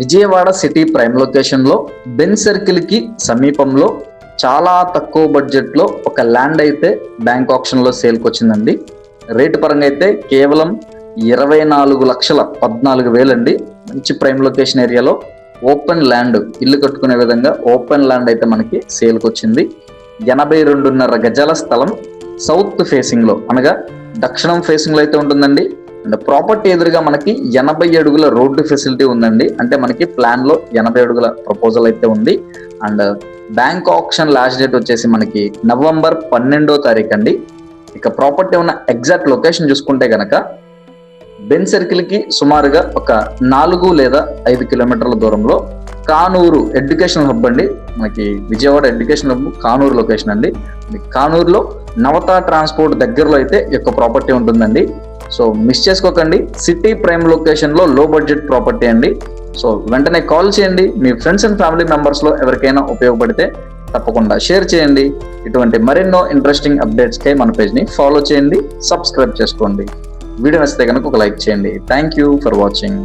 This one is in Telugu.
విజయవాడ సిటీ ప్రైమ్ లొకేషన్లో బెన్ సర్కిల్కి సమీపంలో చాలా తక్కువ బడ్జెట్లో ఒక ల్యాండ్ అయితే బ్యాంక్ ఆప్షన్లో సేల్కి వచ్చిందండి. రేటు పరంగా అయితే కేవలం 24,14,000 అండి. మంచి ప్రైమ్ లొకేషన్ ఏరియాలో ఓపెన్ ల్యాండ్, ఇల్లు కట్టుకునే విధంగా ఓపెన్ ల్యాండ్ అయితే మనకి సేల్కి వచ్చింది. 82.5 గజాల స్థలం సౌత్ ఫేసింగ్లో, అనగా దక్షిణం ఫేసింగ్లో అయితే ఉంటుందండి. అండ్ ప్రాపర్టీ ఎదురుగా మనకి 80 అడుగుల రోడ్డు ఫెసిలిటీ ఉందండి. అంటే మనకి ప్లాన్ లో 80 అడుగుల ప్రపోజల్ అయితే ఉంది. And bank option last date వచ్చేసి మనకి నవంబర్ 12వ తారీఖు అండి. ఇక ప్రాపర్టీ ఉన్న ఎగ్జాక్ట్ లొకేషన్ చూసుకుంటే గనక బెన్ సర్కిల్ కి సుమారుగా ఒక 4 లేదా 5 కిలోమీటర్ల దూరంలో కానూరు ఎడ్యుకేషన్ హబ్ అండి. మనకి Vijayawada education hub Kanuru location అండి. కానూరులో నవత ట్రాన్స్పోర్ట్ దగ్గరలో అయితే ఈ యొక్క ప్రాపర్టీ ఉంటుందండి. సో మిస్ చేసుకోకండి. సిటీ ప్రైమ్ లొకేషన్ లో లో బడ్జెట్ ప్రాపర్టీ అండి. సో వెంటనే కాల్ చేయండి. మీ ఫ్రెండ్స్ అండ్ ఫ్యామిలీ మెంబర్స్ లో ఎవరికైనా ఉపయోగపడితే తప్పకుండా షేర్ చేయండి. ఇటువంటి మరెన్నో ఇంట్రెస్టింగ్ అప్డేట్స్ కై మన పేజ్ ని ఫాలో చేయండి, సబ్స్క్రైబ్ చేసుకోండి. వీడియో నచ్చితే కనుక ఒక లైక్ చేయండి. Thank you for watching.